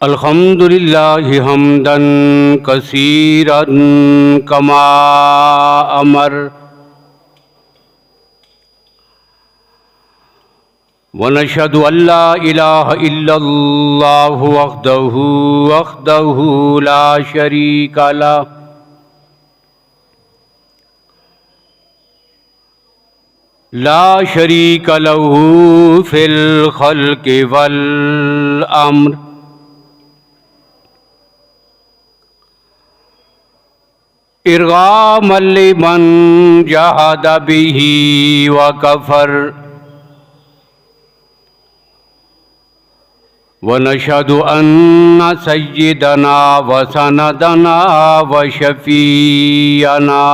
अल्हम्दुलिल्लाहि हम्दन कसीरन कमा अमर वनशहदु अल्ला इलाहा इल्लल्लाहु वहदहु ला शरीका लह ला शरीका लहू फिल खल्क़ि वल अम्र इरगामल लिमन जहद बिही व कफर व नशहदु अन्न सय्यदना व सनदना व शफीअना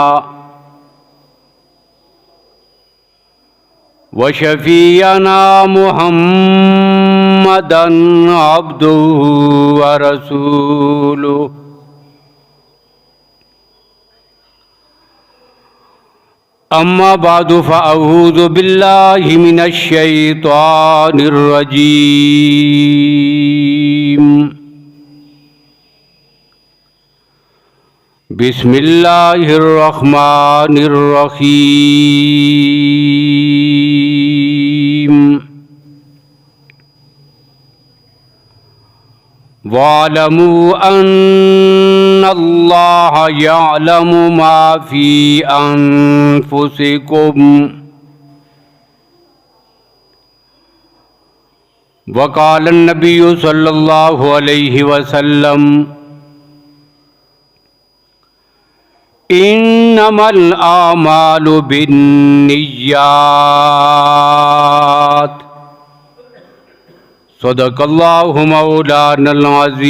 मुहम्मदन अब्दुहु व रसूलुहु। अम्मा बादु फ़अऊज़ु बिल्लाहि मिनश शैतानिर रजीम। बिस्मिल्लाहिर रहमानिर रहीम। वालमू अन्नल्लाह यअलमु मा फी अनफुसिकुम वक़ाल नबिय्यु सल्लल्लाहु अलैहि वसल्लम इन्नमल आमालु बिन्निय्यात। सदक़ल्लाहु मौलानल अज़ीम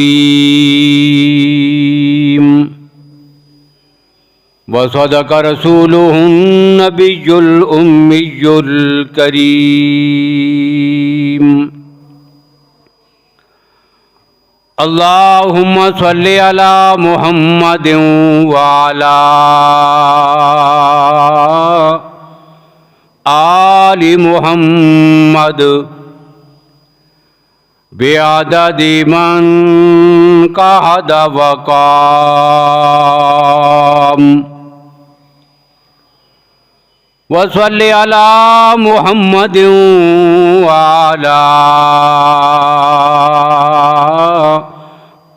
व सदक़ रसूलुहुन नबियुल उम्मियुल करीम। अल्लाहुम्मा सल्लि अला मुहम्मदिन व अला आलि मुहम्मद बिअददि मन कहद व काम। व सल्लि अला मुहम्मदिन व अला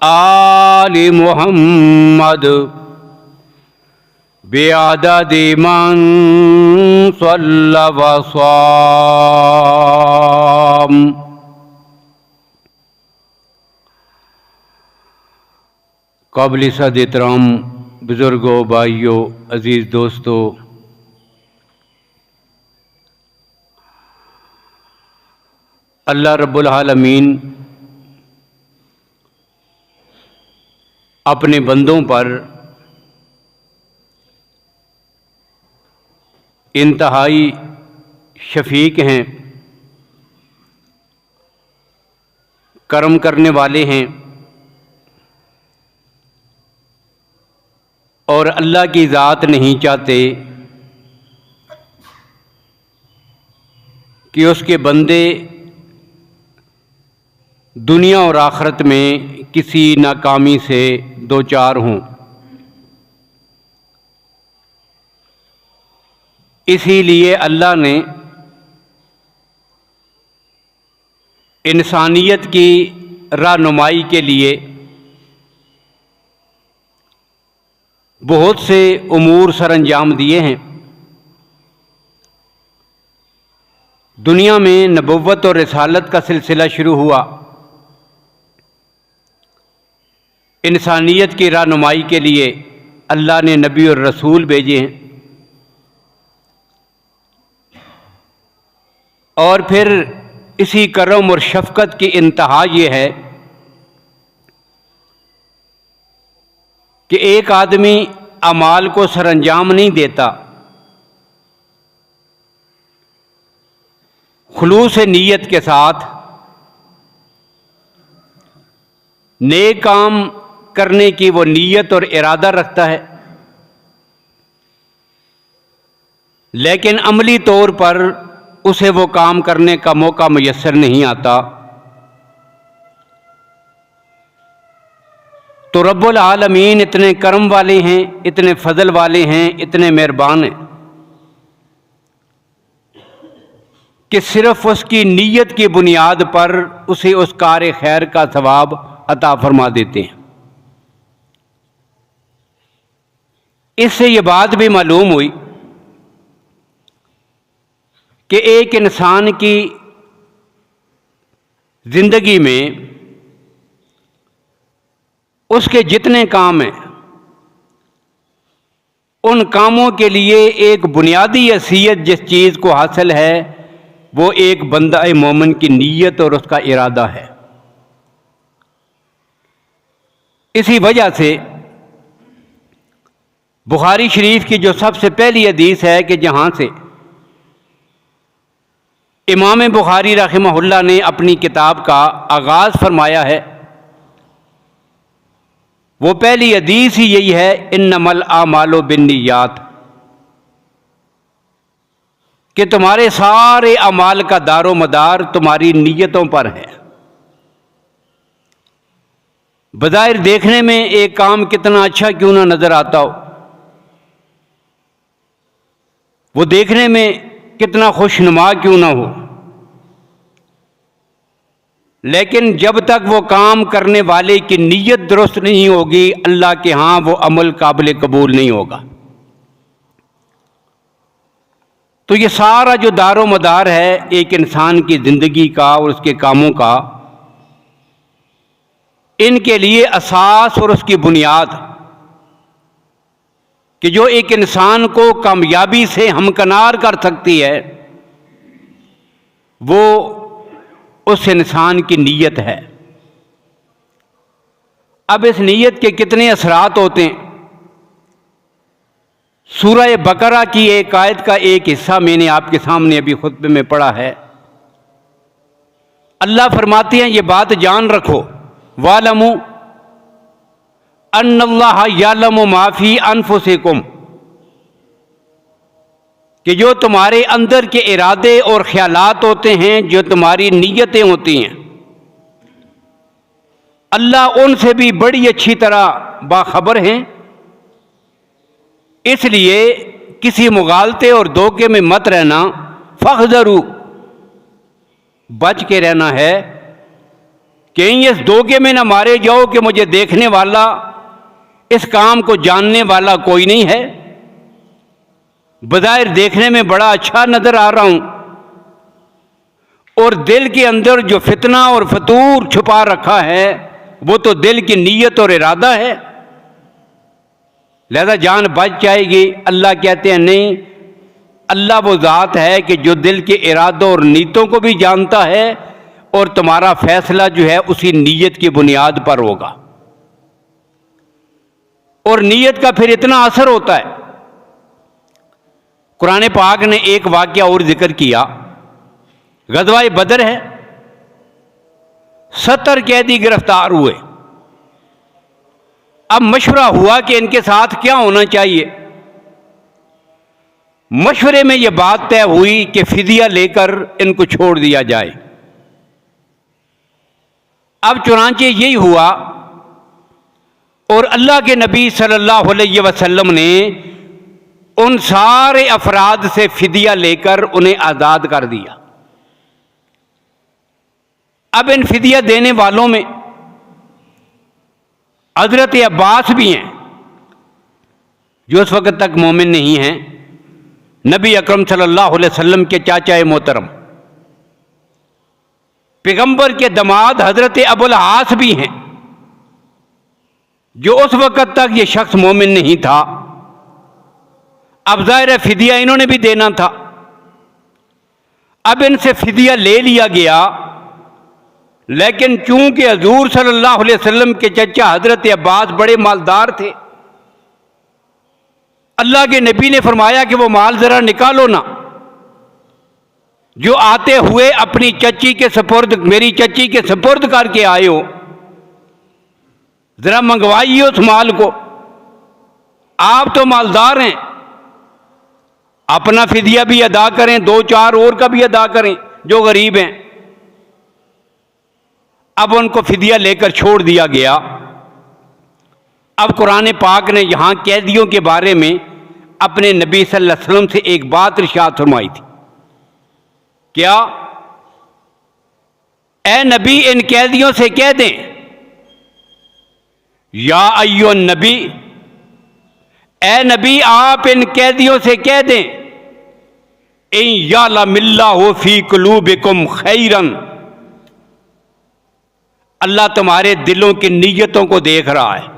आलि मुहम्मद बिअददि मन सल्ला व साम। काबिल सद एहतराम बुज़ुर्गों, भाइयों, अज़ीज़ दोस्तों, अल्लाह रब्बुल आलमीन अपने बंदों पर इंतहाई शफीक हैं, करम करने वाले हैं और अल्लाह की ज़ात नहीं चाहते कि उसके बंदे दुनिया और आखिरत में किसी नाकामी से दो चार हों। इसीलिए अल्लाह ने इंसानियत की रहनुमाई के लिए बहुत से उमूर सरअंजाम दिए हैं। दुनिया में नबुव्वत और रिसालत का सिलसिला शुरू हुआ। इंसानियत की रहनुमाई के लिए अल्लाह ने नबी और रसूल भेजे हैं और फिर इसी करम और शफ़क़त की इंतहा ये है कि एक आदमी अमाल को सरअंजाम नहीं देता, खुलूस नीयत के साथ नेक काम करने की वो नीयत और इरादा रखता है, लेकिन अमली तौर पर उसे वो काम करने का मौका मुयस्सर नहीं आता, तो रब्बुल आलमीन इतने करम वाले हैं, इतने फजल वाले हैं, इतने मेहरबान हैं कि सिर्फ उसकी नीयत की बुनियाद पर उसे उस कार खैर का सवाब अता फरमा देते हैं। इससे ये बात भी मालूम हुई कि एक इंसान की जिंदगी में उसके जितने काम हैं, उन कामों के लिए एक बुनियादी हैसियत जिस चीज़ को हासिल है वो एक बंदा मोमिन की नीयत और उसका इरादा है। इसी वजह से बुखारी शरीफ की जो सबसे पहली हदीस है कि जहाँ से इमाम बुखारी रहमहुल्लाह ने अपनी किताब का आगाज़ फरमाया है, वो पहली हदीस ही यही है, इन्नमल आमालु बिन्नियात, कि तुम्हारे सारे अमाल का दारो मदार तुम्हारी नीयतों पर है। बज़ाहिर देखने में एक काम कितना अच्छा क्यों ना नजर आता हो, वो देखने में कितना खुशनुमा क्यों ना हो, लेकिन जब तक वो काम करने वाले की नीयत दुरुस्त नहीं होगी, अल्लाह के यहाँ वो अमल काबिल कबूल नहीं होगा। तो ये सारा जो दारो मदार है एक इंसान की ज़िंदगी का और उसके कामों का, इनके लिए असास और उसकी बुनियाद कि जो एक इंसान को कामयाबी से हमकनार कर सकती है वो उस इंसान की नीयत है। अब इस नीयत के कितने असरात होते हैं, सूरह बकरा की एक आयत का एक हिस्सा मैंने आपके सामने अभी खुतबे में पढ़ा है। अल्लाह फरमाते हैं ये बात जान रखो, वालमु अन्नल्लाह यालमु माफी अनफुसिकुम, कि जो तुम्हारे अंदर के इरादे और ख्यालात होते हैं, जो तुम्हारी नीयतें होती हैं, अल्लाह उनसे भी बड़ी अच्छी तरह बाखबर हैं। इसलिए किसी मुगालते और धोखे में मत रहना, फख्जरू, बच के रहना है, कहीं इस धोखे में ना मारे जाओ कि मुझे देखने वाला, इस काम को जानने वाला कोई नहीं है, बज़ाहिर देखने में बड़ा अच्छा नजर आ रहा हूं और दिल के अंदर जो फितना और फतूर छुपा रखा है वो तो दिल की नीयत और इरादा है, लिहाजा जान बच जाएगी। अल्लाह कहते हैं नहीं, अल्लाह वो ज़ात है कि जो दिल के इरादों और नीयतों को भी जानता है और तुम्हारा फैसला जो है उसी नीयत की बुनियाद पर होगा। और नीयत का फिर इतना असर होता है, कुरान पाक ने एक वाक़या और जिक्र किया, ग़ज़वा बदर है, 70 कैदी गिरफ्तार हुए। अब मशवरा हुआ कि इनके साथ क्या होना चाहिए। मशवरे में यह बात तय हुई कि फिदिया लेकर इनको छोड़ दिया जाए। अब चुनांचे यही हुआ और अल्लाह के नबी सल्लल्लाहु अलैहि वसल्लम ने उन सारे अफराद से फिदिया लेकर उन्हें आज़ाद कर दिया। अब इन फिदिया देने वालों में हज़रत अब्बास भी हैं जो उस वक़्त तक मोमिन नहीं हैं, नबी अकरम सल्लल्लाहु अलैहि वसल्लम के चाचा मोहतरम, पैगंबर के दामाद हज़रत अबुल आस भी हैं जो उस वक़्त तक ये शख्स मोमिन नहीं था। अब ज़ाहिर है फिदिया इन्होंने भी देना था। अब इनसे फिदिया ले लिया गया, लेकिन चूंकि हजूर सल्लल्लाहु अलैहि वसल्लम के चचा हजरत अब्बास बड़े मालदार थे, अल्लाह के नबी ने फरमाया कि वो माल जरा निकालो ना, जो आते हुए अपनी चची के सपुर्द, मेरी चची के सपुर्द करके आए हो, जरा मंगवाइए उस माल को। आप तो मालदार हैं, अपना फिदिया भी अदा करें, 2-4 और का भी अदा करें जो गरीब हैं। अब उनको फिदिया लेकर छोड़ दिया गया। अब कुरान पाक ने यहाँ कैदियों के बारे में अपने नबी सल्लल्लाहु अलैहि वसल्लम से एक बात इरशाद फरमाई थी। क्या? ए नबी, इन कैदियों से कह दें, या अय्युहन नबी, ए नबी आप इन कैदियों से कह दें, इन यअलमिल्लाहु फी कुलूबिकुम खैरन, अल्लाह तुम्हारे दिलों की नीयतों को देख रहा है।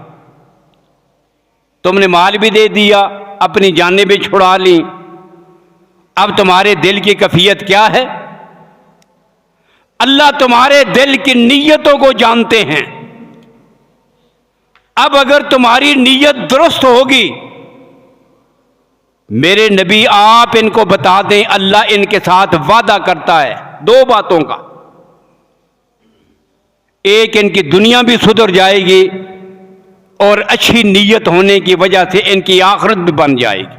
तुमने माल भी दे दिया, अपनी जानें भी छुड़ा ली, अब तुम्हारे दिल की कैफियत क्या है? अल्लाह तुम्हारे दिल की नीयतों को जानते हैं। अब अगर तुम्हारी नीयत दुरुस्त होगी, मेरे नबी आप इनको बता दें, अल्लाह इनके साथ वादा करता है दो बातों का। एक, इनकी दुनिया भी सुधर जाएगी और अच्छी नीयत होने की वजह से इनकी आखिरत भी बन जाएगी।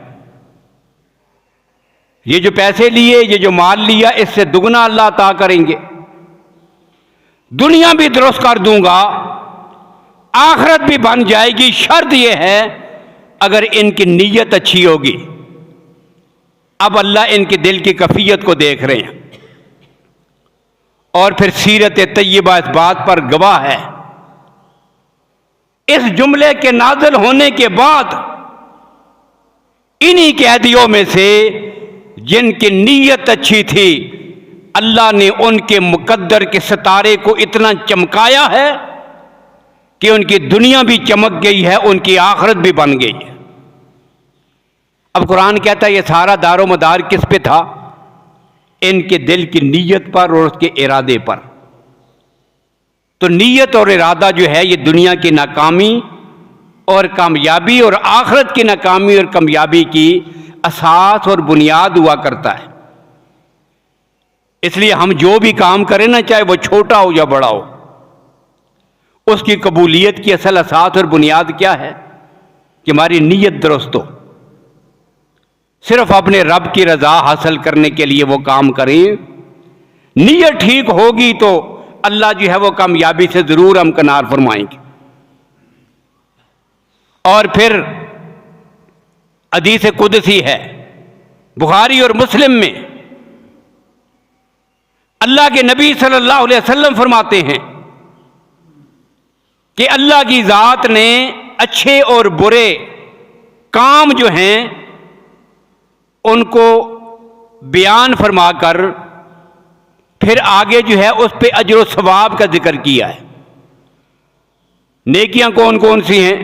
ये जो पैसे लिए, ये जो माल लिया, इससे दुगना अल्लाह अता करेंगे। दुनिया भी दुरुस्त कर दूंगा, आखिरत भी बन जाएगी। शर्त यह है अगर इनकी नीयत अच्छी होगी। अब अल्लाह इनके दिल की कैफियत को देख रहे हैं और फिर सीरत तय्यबा इस बात पर गवाह है। इस जुमले के नाज़िल होने के बाद इन्हीं कैदियों में से जिनकी नीयत अच्छी थी, अल्लाह ने उनके मुकद्दर के सितारे को इतना चमकाया है कि उनकी दुनिया भी चमक गई है, उनकी आखिरत भी बन गई है। अब कुरान कहता है ये सारा दारो मदार किस पे था? इनके दिल की नीयत पर और उसके इरादे पर। तो नीयत और इरादा जो है ये दुनिया की नाकामी और कामयाबी और आखिरत की नाकामी और कामयाबी की असास और बुनियाद हुआ करता है। इसलिए हम जो भी काम करें ना, चाहे वो छोटा हो या बड़ा हो, उसकी कबूलियत की असल असास और बुनियाद क्या है? कि हमारी नीयत दुरुस्त हो। सिर्फ अपने रब की रजा हासिल करने के लिए वो काम करें। नीयत ठीक होगी तो अल्लाह जो है वो कामयाबी से जरूर हमकनार फरमाएंगे। और फिर हदीस कुदसी है बुखारी और मुस्लिम में, अल्लाह के नबी सल्लल्लाहु अलैहि वसल्लम फरमाते हैं कि अल्लाह की ज़ात ने अच्छे और बुरे काम जो हैं उनको बयान फरमाकर फिर आगे जो है उस पे अजर व सवाब का जिक्र किया है। नेकियां कौन कौन सी हैं,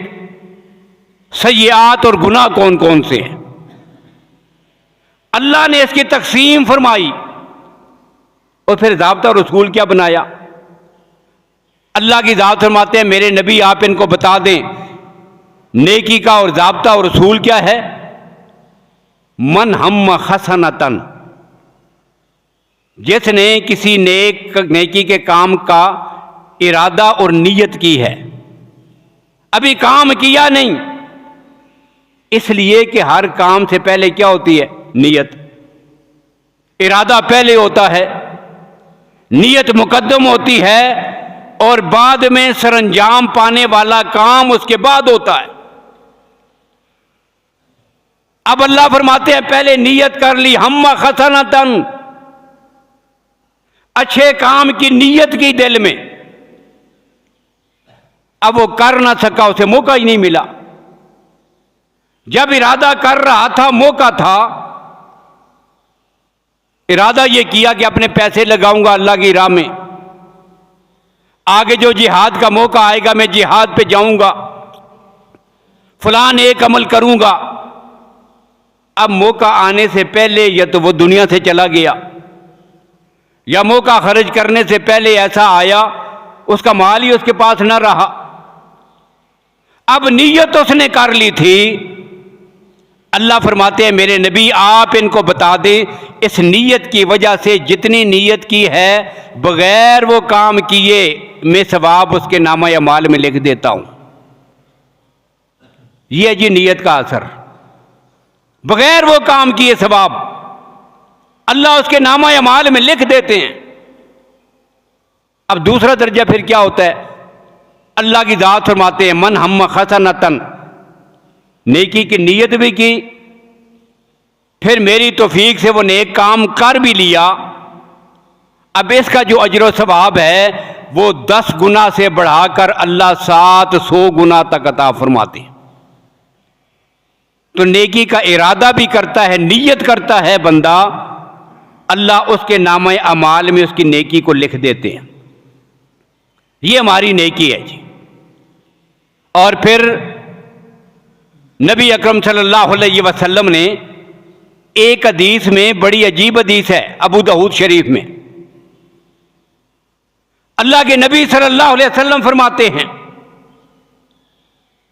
सय्यात और गुनाह कौन कौन से हैं, अल्लाह ने इसकी तकसीम फरमाई और फिर ज़ाब्ता और उसूल क्या बनाया। अल्लाह की ज़ात फरमाते हैं मेरे नबी आप इनको बता दें नेकी का और ज़ाब्ता और उसूल क्या है। मन हम हसनतन, जिसने किसी नेकी के काम का इरादा और नीयत की है, अभी काम किया नहीं, इसलिए कि हर काम से पहले क्या होती है? नीयत। इरादा पहले होता है, नीयत मुकद्दम होती है और बाद में सरंजाम पाने वाला काम उसके बाद होता है। अब अल्लाह फरमाते हैं पहले नीयत कर ली, हम्मा खसनतन, अच्छे काम की नीयत की दिल में, अब वो कर ना सका, उसे मौका ही नहीं मिला। जब इरादा कर रहा था, मौका था, इरादा ये किया कि अपने पैसे लगाऊंगा अल्लाह की राह में, आगे जो जिहाद का मौका आएगा मैं जिहाद पे जाऊंगा, फलान एक अमल करूंगा। अब मौका आने से पहले या तो वो दुनिया से चला गया, या मौका खर्च करने से पहले ऐसा आया उसका माल ही उसके पास न रहा। अब नीयत उसने कर ली थी। अल्लाह फरमाते हैं मेरे नबी आप इनको बता दें इस नीयत की वजह से जितनी नीयत की है बगैर वो काम किए मैं सवाब उसके नामा या माल में लिख देता हूं। यह जी नीयत का असर, बगैर वो काम किए सवाब अल्लाह उसके नामा या माल में लिख देते हैं। अब दूसरा दर्जा फिर क्या होता है? अल्लाह की ज़ात फरमाते हैं मन हम हसनतन, नेकी की नीयत भी की, फिर मेरी तौफीक से वो नेक काम कर भी लिया, अब इसका जो अजर सवाब है वो 10 गुना से बढ़ाकर अल्लाह 700 गुना तक अता फरमाते हैं। तो नेकी का इरादा भी करता है, नीयत करता है बंदा, अल्लाह उसके नामे अमाल में उसकी नेकी को लिख देते हैं। ये हमारी नेकी है जी। और फिर नबी अकरम सल्लल्लाहु अलैहि वसल्लम ने एक हदीस में, बड़ी अजीब हदीस है अबू दाऊद शरीफ में, अल्लाह के नबी सल्लल्लाहु अलैहि वसल्लम फरमाते हैं,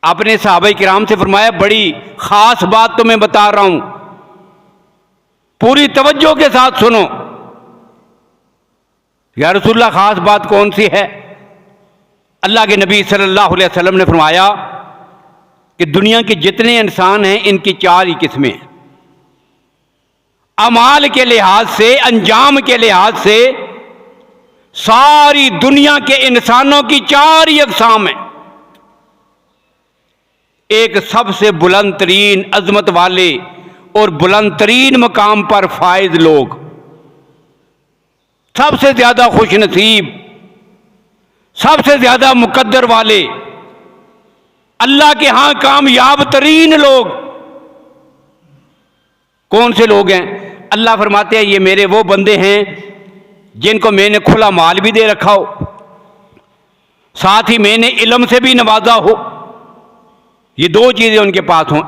आपने सहाबा किराम से फरमाया बड़ी खास बात तो मैं बता रहा हूं, पूरी तवज्जो के साथ सुनो। या रसूलल्लाह खास बात कौन सी है? अल्लाह के नबी सल्लल्लाहु अलैहि वसल्लम ने फरमाया कि दुनिया के जितने इंसान हैं इनकी 4 ही किस्में हैं। अमाल के लिहाज से, अंजाम के लिहाज से सारी दुनिया के इंसानों की 4 ही अक़साम हैं। एक सबसे बुलंद तरीन अजमत वाले और बुलंद तरीन मकाम पर फायज लोग, सबसे ज्यादा खुश नसीब, सबसे ज्यादा मुकद्दर वाले, अल्लाह के यहां कामयाब तरीन लोग कौन से लोग हैं? अल्लाह फरमाते हैं ये मेरे वो बंदे हैं जिनको मैंने खुला माल भी दे रखा हो, साथ ही मैंने इल्म से भी नवाजा हो। ये 2 चीजें उनके पास हों,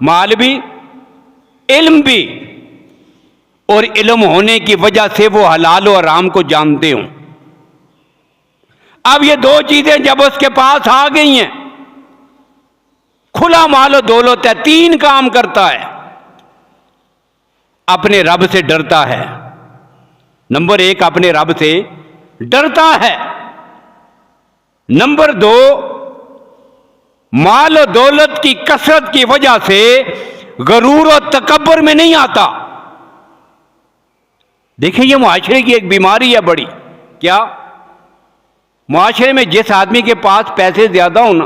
माल भी, इल्म भी, और इल्म होने की वजह से वो हलाल और हराम को जानते हों। अब ये 2 चीजें जब उसके पास आ गई हैं, खुला माल और दौलत है, 3 काम करता है। अपने रब से डरता है, नंबर 1 अपने रब से डरता है, नंबर 2 माल और दौलत की कसरत की वजह से गरूर और तकब्बर में नहीं आता। देखिए ये मुआशरे की एक बीमारी है बड़ी। क्या? मुआशरे में जिस आदमी के पास पैसे ज्यादा हो ना,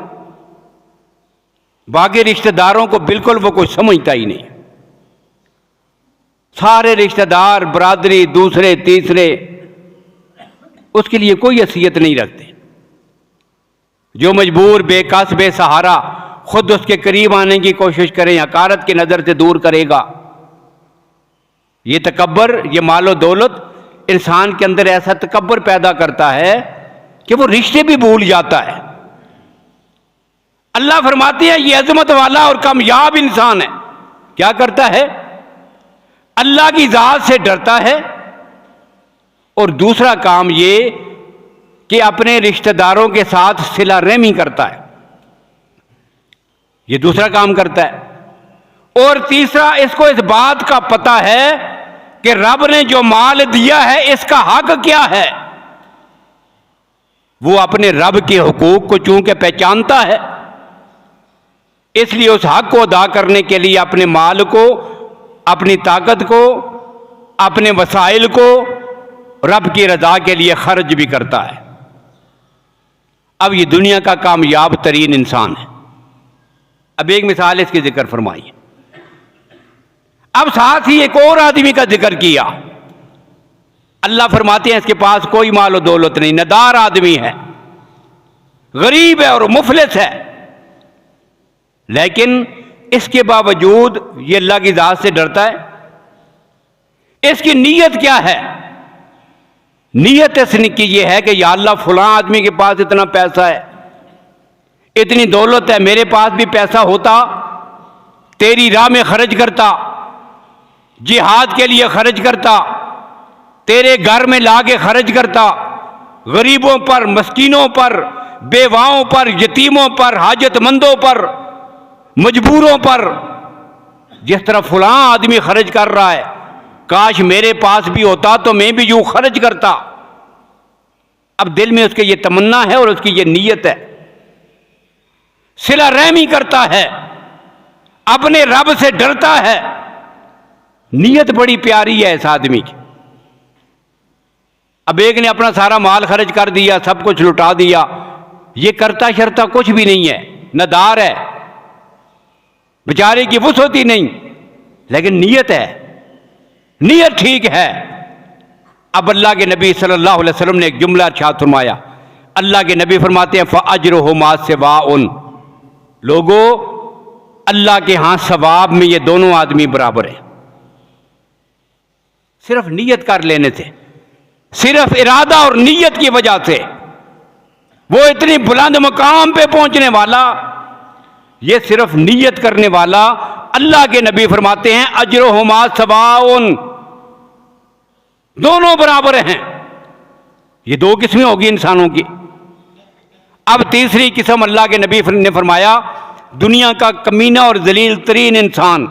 बाकी रिश्तेदारों को बिल्कुल वो कुछ समझता ही नहीं। सारे रिश्तेदार, बरादरी, दूसरे तीसरे उसके लिए कोई हैसियत नहीं रखते। जो मजबूर, बेकस, बेसहारा खुद उसके करीब आने की कोशिश करें, हकारत की नजर से दूर करेगा। ये तकब्बर, ये मालो दौलत इंसान के अंदर ऐसा तकब्बर पैदा करता है कि वो रिश्ते भी भूल जाता है। अल्लाह फरमाते हैं ये अजमत वाला और कामयाब इंसान है, क्या करता है? अल्लाह की जात से डरता है, और दूसरा काम ये कि अपने रिश्तेदारों के साथ सिला रहमी करता है, ये दूसरा काम करता है। और तीसरा, इसको इस बात का पता है कि रब ने जो माल दिया है इसका हक क्या है। वो अपने रब के हुकूक को चूंकि पहचानता है, इसलिए उस हक को अदा करने के लिए अपने माल को, अपनी ताकत को, अपने वसाइल को रब की रजा के लिए खर्च भी करता है। अब ये दुनिया का कामयाब तरीन इंसान है। अब एक मिसाल इसकी जिक्र फरमाइए। अब साथ ही एक और आदमी का जिक्र किया। अल्लाह फरमाते हैं इसके पास कोई माल और दौलत नहीं, नदार आदमी है, गरीब है और मुफलिस है, लेकिन इसके बावजूद ये अल्लाह की जात से डरता है। इसकी नीयत क्या है? नीयत इसकी ये है कि या अल्लाह फलां आदमी के पास इतना पैसा है, इतनी दौलत है, मेरे पास भी पैसा होता, तेरी राह में खर्च करता, जिहाद के लिए खर्च करता, तेरे घर में लाके खर्च करता, गरीबों पर, मस्कीनों पर, बेवाओं पर, यतीमों पर, हाजतमंदों पर, मजबूरों पर, जिस तरह फलां आदमी खर्च कर रहा है, काश मेरे पास भी होता तो मैं भी यूं खर्च करता। अब दिल में उसके ये तमन्ना है और उसकी ये नीयत है, सिला रहमी करता है, अपने रब से डरता है। नीयत बड़ी प्यारी है इस आदमी की। अब एक ने अपना सारा माल खर्च कर दिया, सब कुछ लुटा दिया, ये करता शरता कुछ भी नहीं है, नदार है, बेचारे की वुसअत नहीं, लेकिन नीयत है, नीयत ठीक है। अब अल्लाह के नबी सल्लल्लाहु अलैहि वसल्लम ने एक जुमला इरशाद फरमाया। अल्लाह के नबी फरमाते हैं फ़अज्रुहु मा सिवाउन, लोगों अल्लाह के यहां सवाब में ये दोनों आदमी बराबर हैं। सिर्फ नीयत कर लेने से, सिर्फ इरादा और नीयत की वजह से वो इतनी बुलंद मकाम पे पहुंचने वाला, ये सिर्फ नीयत करने वाला, अल्लाह के नबी फरमाते हैं अज्रुहुमा सवाउन, दोनों बराबर हैं। ये दो किस्में होगी इंसानों की। अब तीसरी किस्म अल्लाह के नबी ने फरमाया दुनिया का कमीना और जलील तरीन इंसान,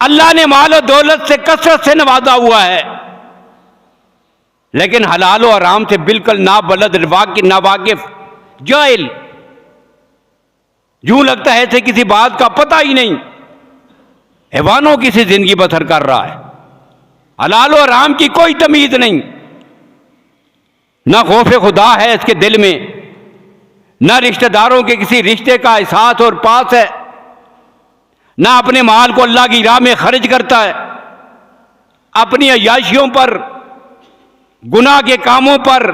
अल्लाह ने माल और दौलत से कसरत से नवाजा हुआ है, लेकिन हलाल और हराम से बिल्कुल नाबलद, नावाकिफ, जाहिल, यूं लगता है ऐसे किसी बात का पता ही नहीं, हैवानों की सी जिंदगी बसर कर रहा है, हलाल और हराम की कोई तमीज नहीं, ना खौफ खुदा है इसके दिल में, ना रिश्तेदारों के किसी रिश्ते का एहसास और पास है, ना अपने माल को अल्लाह की राह में खर्च करता है, अपनी अय्याशियों पर, गुनाह के कामों पर,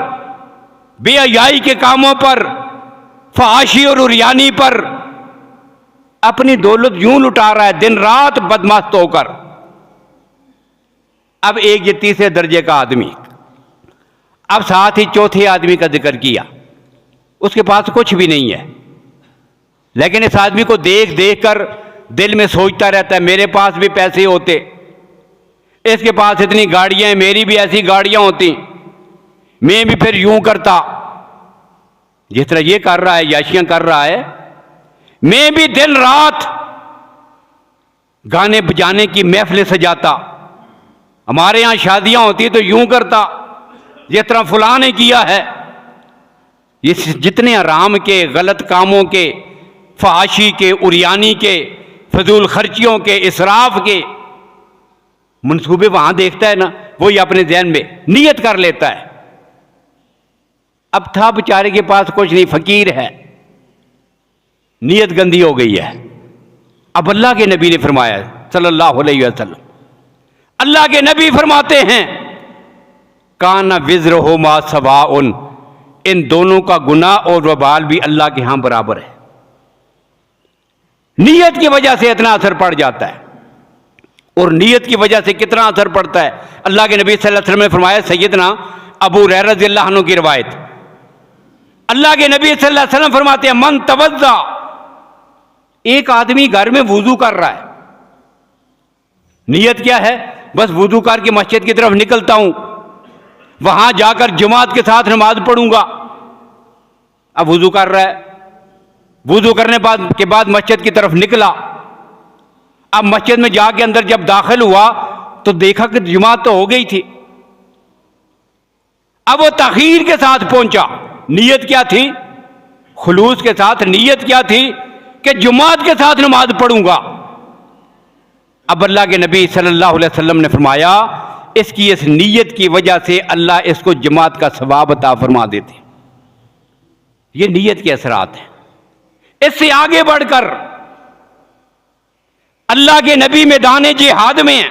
बेहयाई के कामों पर, फहाशी और उरियानी पर अपनी दौलत यूं लुटा रहा है दिन रात बदमस्त होकर। अब एक ये तीसरे दर्जे का आदमी, अब साथ ही चौथे आदमी का जिक्र किया, उसके पास कुछ भी नहीं है, लेकिन इस आदमी को देख देख कर दिल में सोचता रहता है मेरे पास भी पैसे होते, इसके पास इतनी गाड़ियां हैं, मेरी भी ऐसी गाड़ियां होती, मैं भी फिर यूं करता, जिस तरह ये कर रहा है, याशियां कर रहा है, मैं भी दिन रात गाने बजाने की महफिलें सजाता, हमारे यहां शादियां होती तो यूं करता जिस तरह फलां ने किया है। ये जितने आराम के, गलत कामों के, फहाशी के, उरियानी के, फजूल खर्चियों के, इसराफ के मंसूबे वहां देखता है ना, वही अपने ज़हन में नियत कर लेता है। अब था बेचारे के पास कुछ नहीं, फकीर है, नियत गंदी हो गई है। अब अल्लाह के नबी ने फरमाया सल्लल्लाहु अलैहि वसल्लम, अल्लाह के नबी फरमाते हैं काना विज़्रुहु मा सवाउन, इन दोनों का गुनाह और वबाल भी अल्लाह के यहां बराबर है। नीयत की वजह से इतना असर पड़ जाता है, और नीयत की वजह से कितना असर पड़ता है अल्लाह के नबी सल्लल्लाहु अलैहि वसल्लम ने फरमाया। सैयदना अबू हुरैरा रज़ियल्लाहु अन्हु की रिवायत, अल्लाह के नबी सल्लल्लाहु अलैहि वसल्लम फरमाते हैं मन तवज्जा, एक आदमी घर में वुजू कर रहा है, नीयत क्या है, बस वुजू करके मस्जिद की तरफ निकलता हूं, वहां जाकर जमात के साथ नमाज पढ़ूंगा। अब वुजू कर रहा है, वुजू करने के बाद मस्जिद की तरफ निकला, अब मस्जिद में जाके अंदर जब दाखिल हुआ तो देखा कि जमात तो हो गई थी। अब वो तखीर के साथ पहुंचा, नीयत क्या थी, खुलूस के साथ नीयत क्या थी कि जमात के साथ नमाज पढ़ूंगा। अब अल्लाह के नबी सल्लल्लाहु अलैहि वसल्लम ने फरमाया इसकी इस नीयत की वजह से अल्लाह इसको जमात का सवाब अता फरमा देते। ये नीयत के असरात हैं। इससे आगे बढ़कर अल्लाह के नबी मैदान जिहाद में हैं।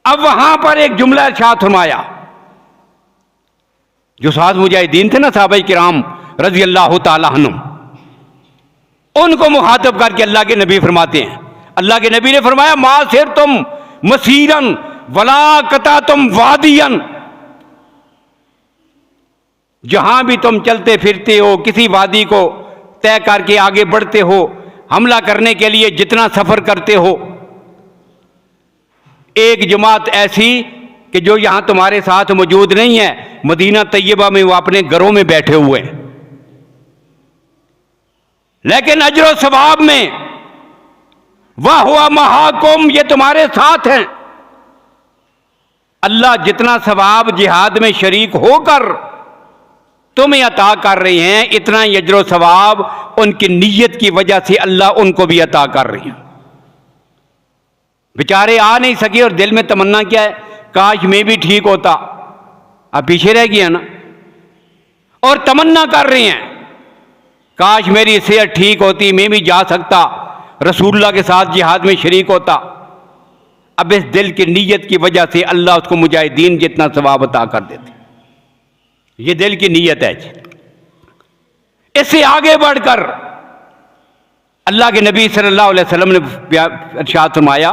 अब वहां पर एक जुमला इरशाद फरमाया, जो साथ मुजाहिदीन थे ना सहाबाए किराम रजी अल्लाह ताला अन्हुम, उनको मुखातब करके अल्लाह के नबी फरमाते हैं, अल्लाह के नबी ने फरमाया मा सिर तुम मसीरन वला कता तुम वादियन, जहां भी तुम चलते फिरते हो, किसी वादी को तय करके आगे बढ़ते हो, हमला करने के लिए जितना सफर करते हो, एक जमात ऐसी कि जो यहां तुम्हारे साथ मौजूद नहीं है, मदीना तैयबा में वो अपने घरों में बैठे हुए हैं, लेकिन अजर सवाब में वह हुआ महाकुम, ये तुम्हारे साथ हैं। अल्लाह जितना सवाब जिहाद में शरीक होकर तुम्हें अता कर रहे हैं, इतना ही अजर सवाब उनकी नीयत की वजह से अल्लाह उनको भी अता कर रही है। बेचारे आ नहीं सके और दिल में तमन्ना क्या है, काश मैं भी ठीक होता। अब पीछे रह गया ना, और तमन्ना कर रहे हैं काश मेरी सेहत ठीक होती, मैं भी जा सकता, रसूलुल्लाह के साथ जिहाद में शरीक होता। अब इस दिल की नीयत की वजह से अल्लाह उसको मुजाहिदीन जितना सवाब अता कर देते। ये दिल की नीयत है जी। इससे आगे बढ़कर अल्लाह के नबी सल्लल्लाहु अलैहि वसल्लम ने इरशाद फरमाया,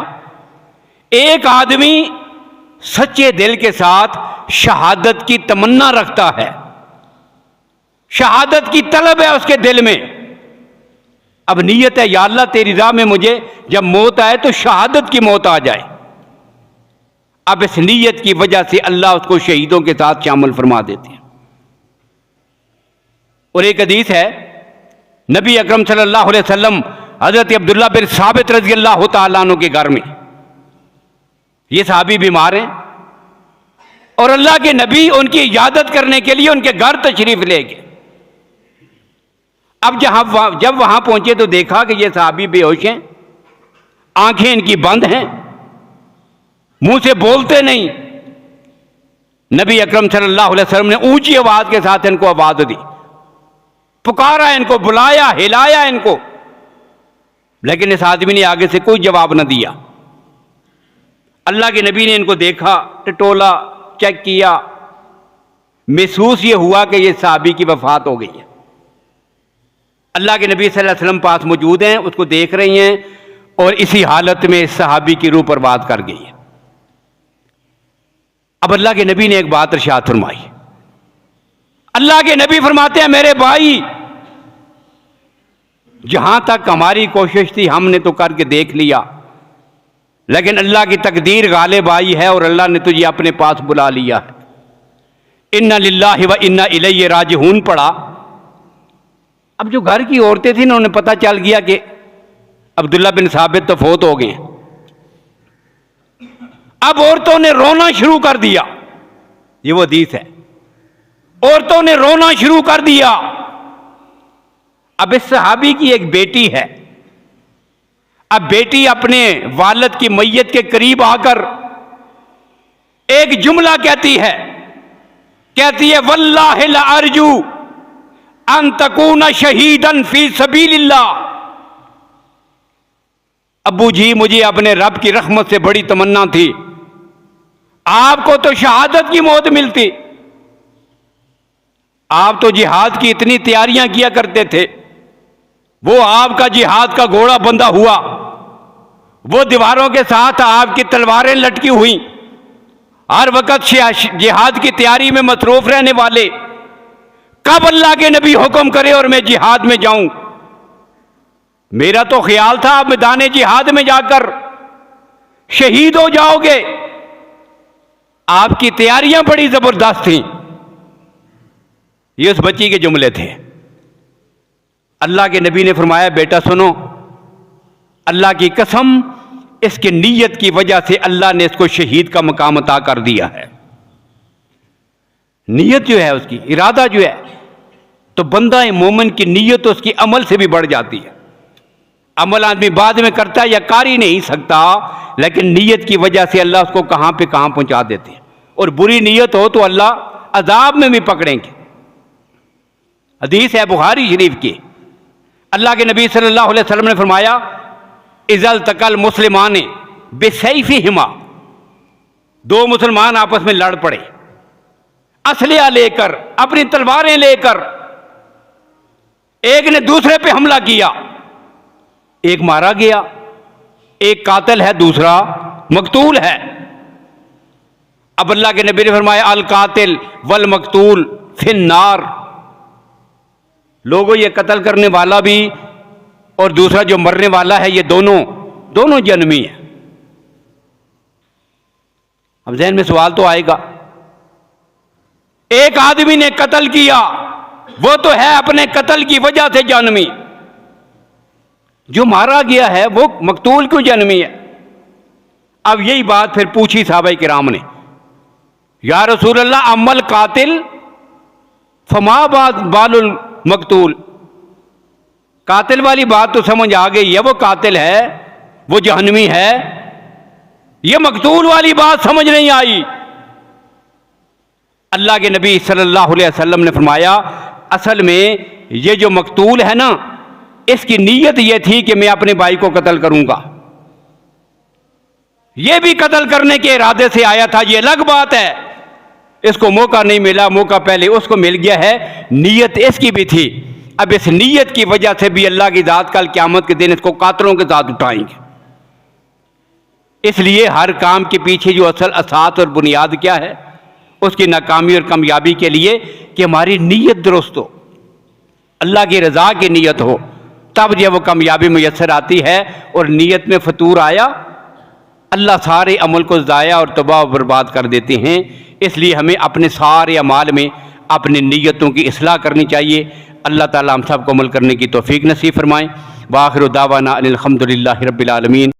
एक आदमी सच्चे दिल के साथ शहादत की तमन्ना रखता है, शहादत की तलब है उसके दिल में। अब नीयत है, या अल्लाह तेरी राह में मुझे जब मौत आए तो शहादत की मौत आ जाए। अब इस नीयत की वजह से अल्लाह उसको शहीदों के साथ शामिल फरमा देते हैं। और एक हदीस है, नबी अकरम सल्लल्लाहु अलैहि वसल्लम हजरत अब्दुल्लाह बिन साबित रज़ी अल्लाह तआला अन्हु के घर में, ये सहाबी बीमार हैं और अल्लाह के नबी उनकी इजाजत करने के लिए उनके घर तशरीफ ले गए। अब जब वहां पहुंचे तो देखा कि ये सहाबी बेहोश हैं, आंखें इनकी बंद हैं, मुंह से बोलते नहीं। नबी अकरम सल्लल्लाहु अलैहि वसल्लम ने ऊंची आवाज के साथ इनको आवाज दी, पुकारा इनको, बुलाया, हिलाया इनको, लेकिन इस आदमी ने आगे से कोई जवाब न दिया। अल्लाह के नबी ने इनको देखा, टटोला, चेक किया, महसूस ये हुआ कि ये सहाबी की वफात हो गई है। अल्लाह के नबी सल्लल्लाहु अलैहि वसल्लम पास मौजूद हैं, उसको देख रही हैं और इसी हालत में इस सहाबी की रूह बर्बाद कर गई है। अब अल्लाह के नबी ने एक बात इरशाद फरमाई। अल्लाह के नबी फरमाते हैं, मेरे भाई, जहां तक हमारी कोशिश थी हमने तो करके देख लिया, लेकिन अल्लाह की तकदीर गालिब आई है और अल्लाह ने तुझे अपने पास बुला लिया है। इन्ना लिल्लाहि व इन्ना इलैहि राजिऊन पढ़ा। अब जो घर की औरतें थी ना, उन्हें पता चल गया कि अब्दुल्ला बिन साबित तो फौत हो गए। अब औरतों ने रोना शुरू कर दिया, ये वो हदीस है, औरतों ने रोना शुरू कर दिया। अब इस सहाबी की एक बेटी है, अब बेटी अपने वालिद की मैयत के करीब आकर एक जुमला कहती है, वल्लाहि ला अर्जू अन तकूना शहीदन फी सबीलिल्लाह। अब्बू जी, मुझे अपने रब की रहमत से बड़ी तमन्ना थी, आपको तो शहादत की मौत मिलती, आप तो जिहाद की इतनी तैयारियां किया करते थे, वो आपका जिहाद का घोड़ा बंधा हुआ, वो दीवारों के साथ आपकी तलवारें लटकी हुई, हर वक्त जिहाद की तैयारी में मसरूफ रहने वाले, कब अल्लाह के नबी हुक्म करे और मैं जिहाद में जाऊं। मेरा तो ख्याल था आप मैदान जिहाद में जाकर शहीद हो जाओगे, आपकी तैयारियां बड़ी जबरदस्त थी। ये उस बच्ची के जुमले थे। अल्लाह के नबी ने फरमाया, बेटा सुनो, अल्लाह की कसम, इसकी नीयत की वजह से अल्लाह ने इसको शहीद का मकाम अता कर दिया है। नीयत जो है उसकी, इरादा जो है, तो बंदा मोमिन की नीयत तो उसकी अमल से भी बढ़ जाती है। अमल आदमी बाद में करता है या कर ही नहीं सकता, लेकिन नीयत की वजह से अल्लाह उसको कहां पे कहां पहुंचा देते हैं। और बुरी नीयत हो तो अल्लाह अजाब में भी पकड़ेंगे। हदीस है बुखारी शरीफ की, अल्लाह के नबी सल्लल्लाहु अलैहि वसल्लम ने फरमाया, इज़ल तकल मुस्लिमाने बिसैफिहिमा, दो मुसलमान आपस में लड़ पड़े, असलिया लेकर, अपनी तलवारें लेकर, एक ने दूसरे पे हमला किया, एक मारा गया, एक कातिल है, दूसरा मकतूल है। अब अल्लाह के नबी ने फरमाया, अल कातिल वल मकतूल फिन्नार, लोगों ये कत्ल करने वाला भी और दूसरा जो मरने वाला है, ये दोनों जन्मी है। अब ज़हन में सवाल तो आएगा, एक आदमी ने कत्ल किया, वो तो है अपने कत्ल की वजह से जन्मी, जो मारा गया है वो मकतूल क्यों जन्मी है। अब यही बात फिर पूछी सहाबाए किराम ने, या रसूल अल्लाह, अमल कातिल फमा बालुल मकतूल, कातिल वाली बात तो समझ आ गई है, वो कातिल है, वो जहन्नमी है, ये मकतूल वाली बात समझ नहीं आई। अल्लाह के नबी सल्लल्लाहु अलैहि वसल्लम ने फरमाया, असल में ये जो मकतूल है ना, इसकी नीयत ये थी कि मैं अपने भाई को कत्ल करूंगा। ये भी कत्ल करने के इरादे से आया था, ये अलग बात है। इसको मौका नहीं मिला, मौका पहले उसको मिल गया है, नीयत इसकी भी थी। अब इस नीयत की वजह से भी अल्लाह की ज़ात कल क़यामत के दिन इसको कातलों के साथ उठाएंगे। इसलिए हर काम के पीछे जो असल असास और बुनियाद क्या है, उसकी नाकामी और कामयाबी के लिए कि हमारी नीयत दुरुस्त हो, अल्लाह की रज़ा की नीयत हो, तब जब वो कामयाबी मुयस्सर आती है। और नीयत में फतूर आया, अल्लाह सारे अमल को ज़ाया और तबाह और बर्बाद कर देते हैं। इसलिए हमें अपने सारे अमाल में अपनी नीयतों की इस्लाह करनी चाहिए। अल्लाह ताला हम सब को अमल करने की तौफीक नसीब फरमाएँ। व आखिर दावाना अनिल हम्दुलिल्लाहि रब्बिल आलमीन।